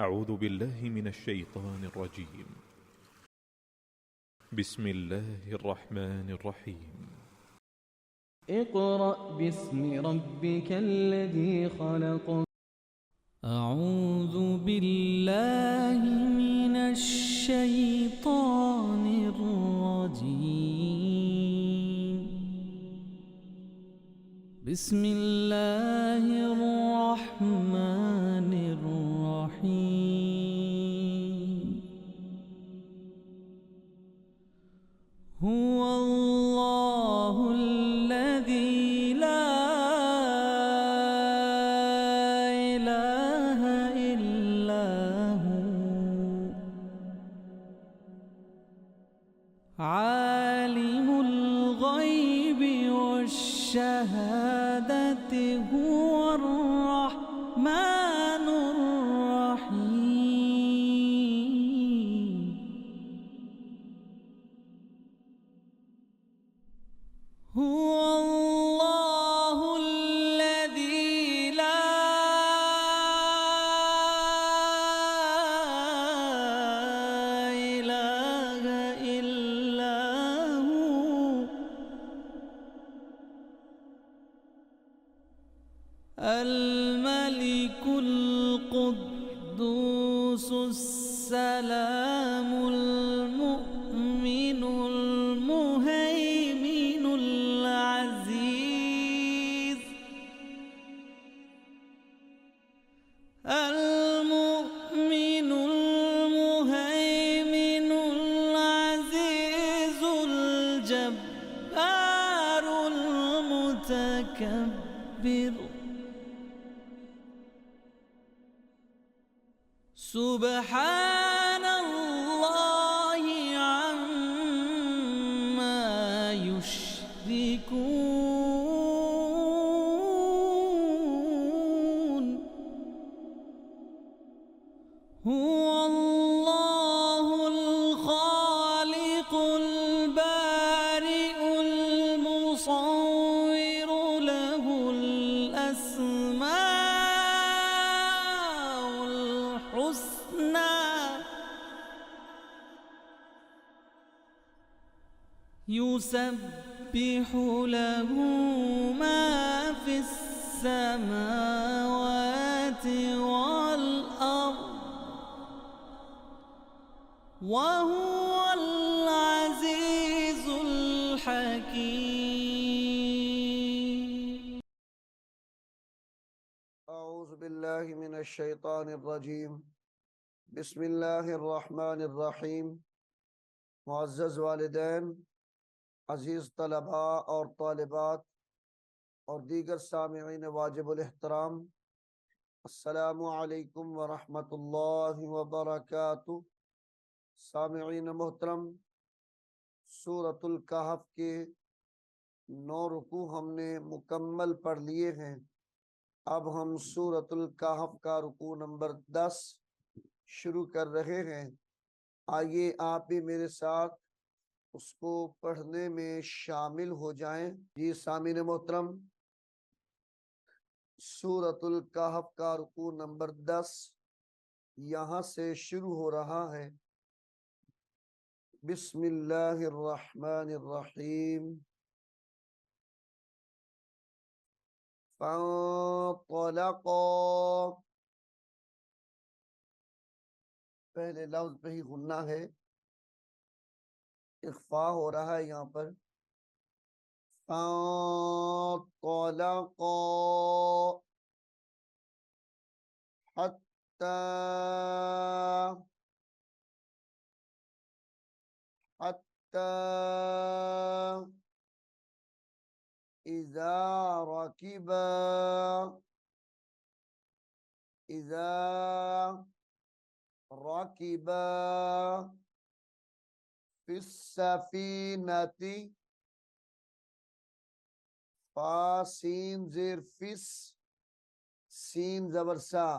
أعوذ بالله من الشيطان الرجيم. بسم الله الرحمن الرحيم. اقرأ باسم ربك الذي خلق. أعوذ بالله من الشيطان الرجيم. بسم الله الرحمن الرحيم. هو الله الذي لا إله إلا هو عالم الغيب والشهادة هو الرحمن الرحيم. هو الله الذي لا إله إلا هو الملك القدوس السلام المؤمن المهيمن العزيز المؤمن المهيمن العزيز الجبار المتكبر. سبحان الله عما يشركون. هو الله الخالق البارئ المصور له الأسماء الحسنى يسبح له ما في السماوات والأرض وهو العزيز الحكيم. أعوذ بالله من الشيطان الرجيم. بسم الله الرحمن الرحيم. मुअज़्ज़ज़ वालिदैन, अजीज़ तलबा और तालिबात और दीगर सामिईन वाजिबुल एहतराम, अस्सलामु अलैकुम व रहमतुल्लाहि व बरकातुहू। सामिईन मोहतरम, सूरतुल कहफ के 9 रुकू हमने मुकम्मल पढ़ लिए हैं। अब हम सूरतुल कहफ का रुकू नंबर 10 शुरू कर रहे हैं। आइए आप भी मेरे साथ उसको पढ़ने में शामिल हो जाएं। जी सामीन मोहतरम, सूरतुल कहफ का रुकू नंबर 10 यहाँ से शुरू हो रहा है। बिस्मिल्लाहिर्रहमानिर्रहीम। फ़ंतलक़ा, पहले लफ्ज पे ही गुन्ना है, इख्फा हो रहा है यहाँ पर। फ़ंतलक़ा हत्ता हत्ता इज़ा रकिबा इज़ा रकिबा फिस्सफीनती, फा सीन ज़ेर फिस, सीन ज़बर सा,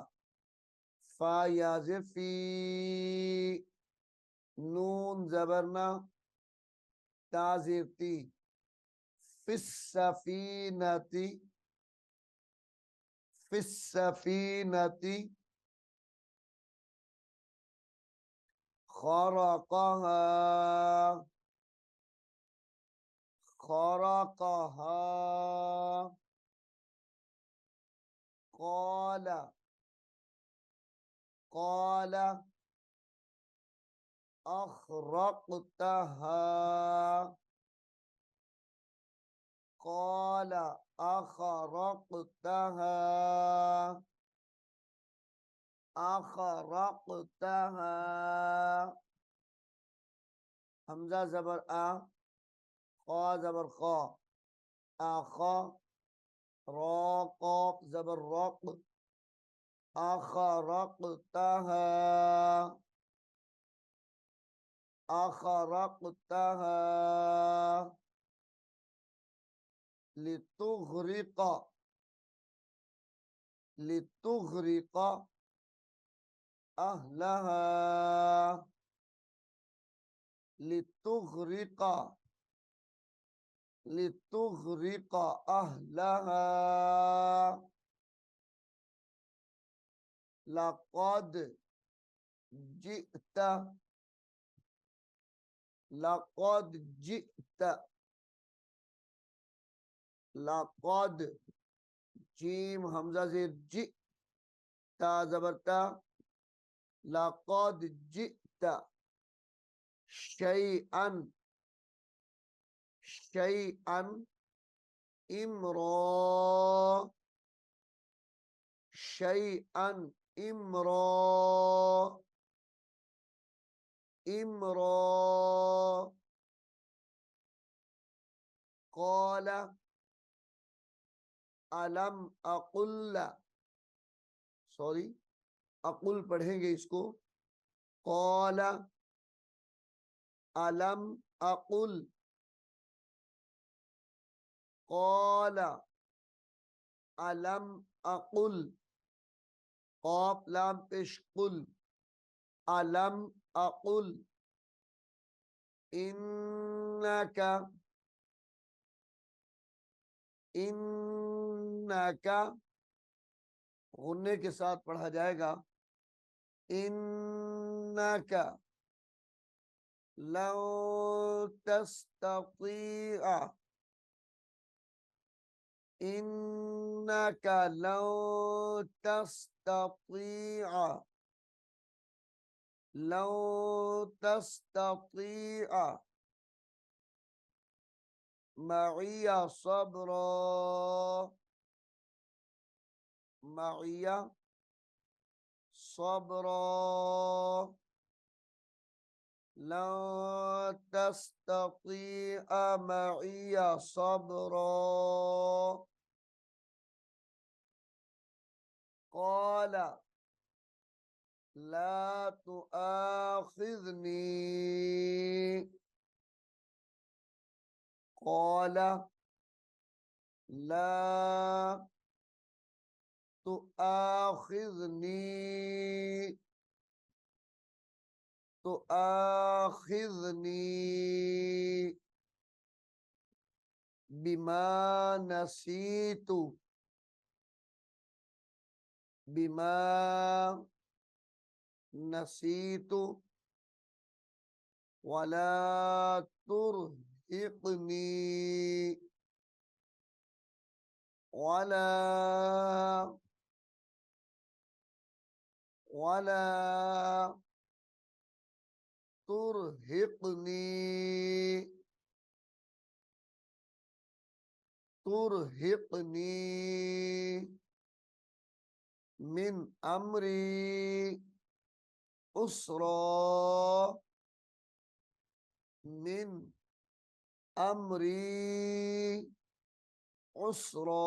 फा या ज़ेर फी, नून ज़बरना, ता ज़ेर ती, फिस्सफीनती फिस्सफीनती خرقها خرقها قال قال أخرقتها قال أخرقتها أخرقتها हमजा जबर आ खा जबर खा आखा रा कॉफ जबर रक अखरकतहा अखरकतहा लितुगरिक लितुगरिक अहलहा लितुगरिक लितुगरिक अहलहा लक़द जिअत लक़द जिअत लक़द जीम हमजा ज़ेर जि ता ज़बर ता लक़द जिअत शैअन शैअन इम्रा शैअन इम्रा इम्रा क़ाल अलम अकुल सॉरी अकुल पढ़ेंगे इसको क़ाल अलम अकुल क़ाल अलम अकुल क़ाफ लाम पेश कुल अलम अकुल इन्नका इन्नका गुन्ने के साथ पढ़ा जाएगा इन्नका लन तस्ततीअ इन्नका लन तस्ततीअ लन तस्ततीअ मइया सब्रा मइया सब्रा लन तस्ततीअ मइया सब्रा क़ाल ला तुआखिज़नी क़ाल ला तुआखिज़नी तुआखिज़नी बिमा नसीतु बिमा नसीतु वला तुरहिक़नी वला वला तुरहिक़नी तुरहिक़नी मिन अम्री उसरा मिन अम्री उसरा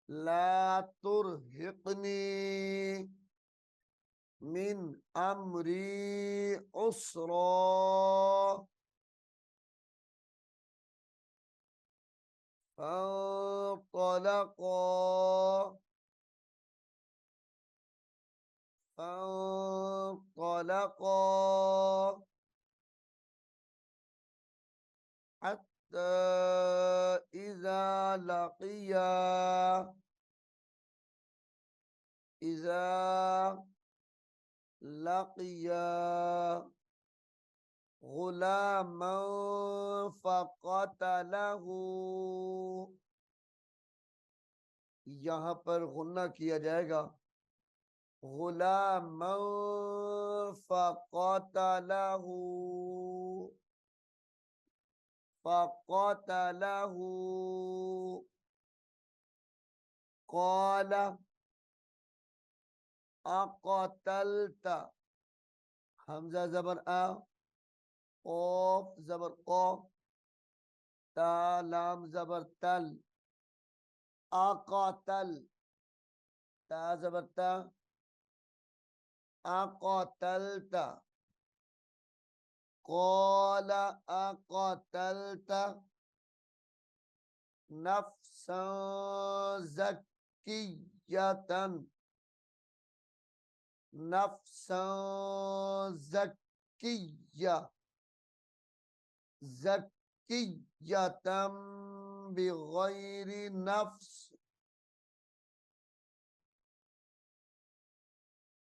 ला तुरहिक़नी मिन अम्री उसरा फंतलक़ा फंतलक़ा हत्ता इज़ा लक़िया इज़ा لقیا غلاما فقتلہ، یہاں پر غنہ کیا جائے گا، غلاما فقتلہ، فقتلہ، قال اقتلت، حمزہ زبر آ، قوف زبر قو، تا لام زبر تل، اقتل، تا زبر تا، اقتلت، قال اقتلت نفسا زکیتا، نفسا زکیہ، زکیتا بغیر نفس،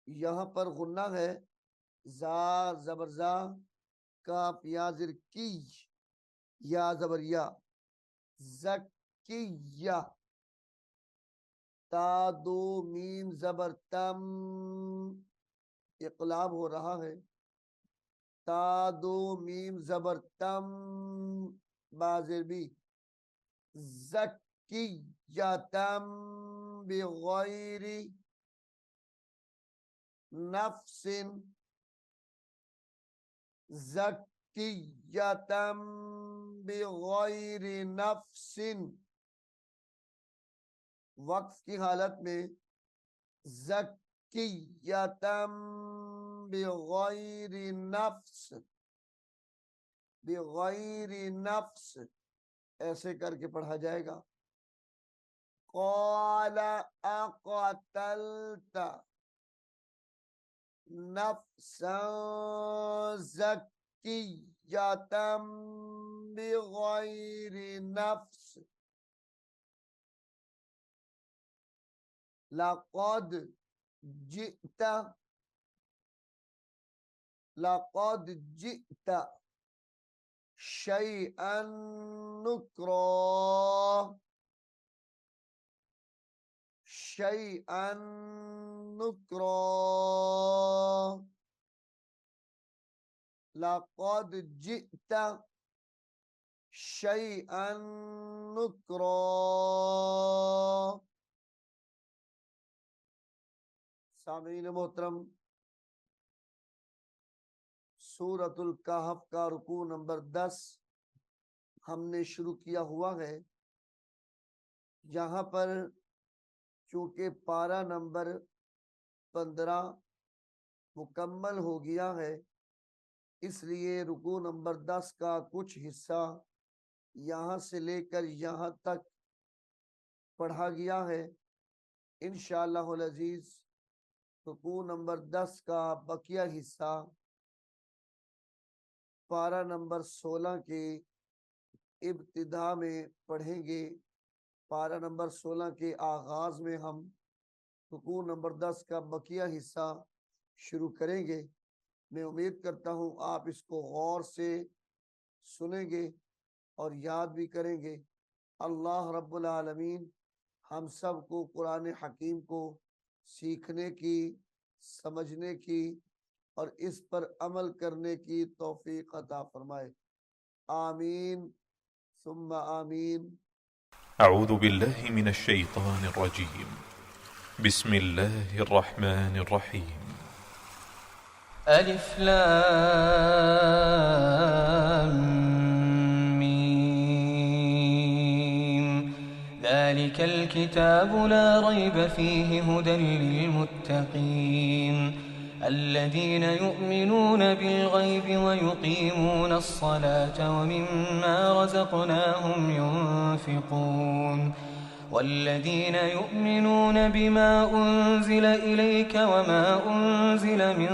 یہاں پر غنہ ہے، زا زبر زا، کاف یا زر کی، یا زبر یا، زکیہ، تا دو میم زبر تم، اقلاب ہو رہا ہے، تا دو میم زبر تم، بازر بھی، زکیتم بغیر نفس، زکیتم بغیر نفس، وقف کی حالت میں زکیتم بغیر نفس، بغیر نفس ایسے کر کے پڑھا جائے گا، قال اقتلت نفسا زکیتم بغیر نفس، لقد جئت، لقد جئت شیئا نکرا، شیئا نکرا، لقد جئت شیئا نکرا۔ سامعین محترم، سورۃ الکہف کا رکوع نمبر 10 ہم نے شروع کیا ہوا ہے۔ یہاں پر چونکہ پارہ نمبر 15 مکمل ہو گیا ہے، اس لیے رکوع نمبر 10 کا کچھ حصہ یہاں سے لے کر یہاں تک پڑھا گیا ہے۔ انشاءاللہ العزیز رکوع نمبر 10 کا بقیہ حصہ پارہ نمبر 16 کے ابتدا میں پڑھیں گے۔ پارہ نمبر 16 کے آغاز میں ہم رکوع نمبر 10 کا بقیہ حصہ شروع کریں گے۔ میں امید کرتا ہوں آپ اس کو غور سے سنیں گے اور یاد بھی کریں گے۔ اللہ رب العالمین ہم سب کو قرآن حکیم کو سیکھنے کی، سمجھنے کی اور اس پر عمل کرنے کی توفیق عطا فرمائے۔ آمین ثم آمین۔ أعوذ بالله من الشيطان الرجيم. بسم الله الرحمن الرحيم. ألف لام ميم. ذلك الكتاب لا ريب فيه هدى للمتقين الذين يؤمنون بالغيب ويقيمون الصلاة ومما رزقناهم ينفقون والذين يؤمنون بما أنزل إليك وما أنزل من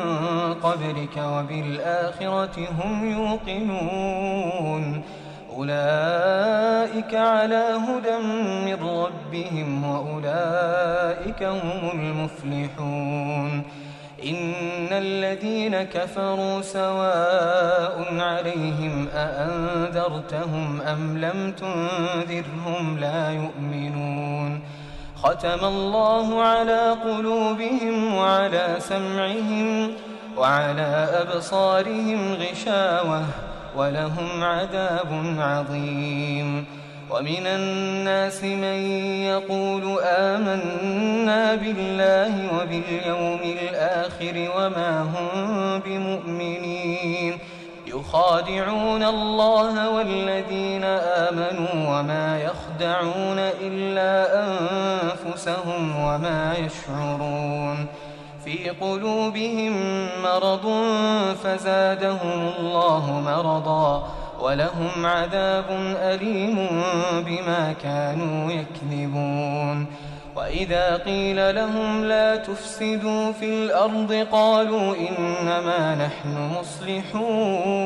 قبلك وبالآخرة هم يوقنون أولئك على هدى من ربهم وأولئك هم المفلحون إن الذين كفروا سواء عليهم أأنذرتهم أم لم تنذرهم لا يؤمنون ختم الله على قلوبهم وعلى سمعهم وعلى أبصارهم غشاوة ولهم عذاب عظيم ومن الناس من يقول آمنا بالله وباليوم الآخر وما هم بمؤمنين يخادعون الله والذين آمنوا وما يخدعون إلا أنفسهم وما يشعرون في قلوبهم مرض فزادهم الله مرضا ولهم عذاب أليم بما كانوا يكذبون وإذا قيل لهم لا تفسدوا في الأرض قالوا إنما نحن مصلحون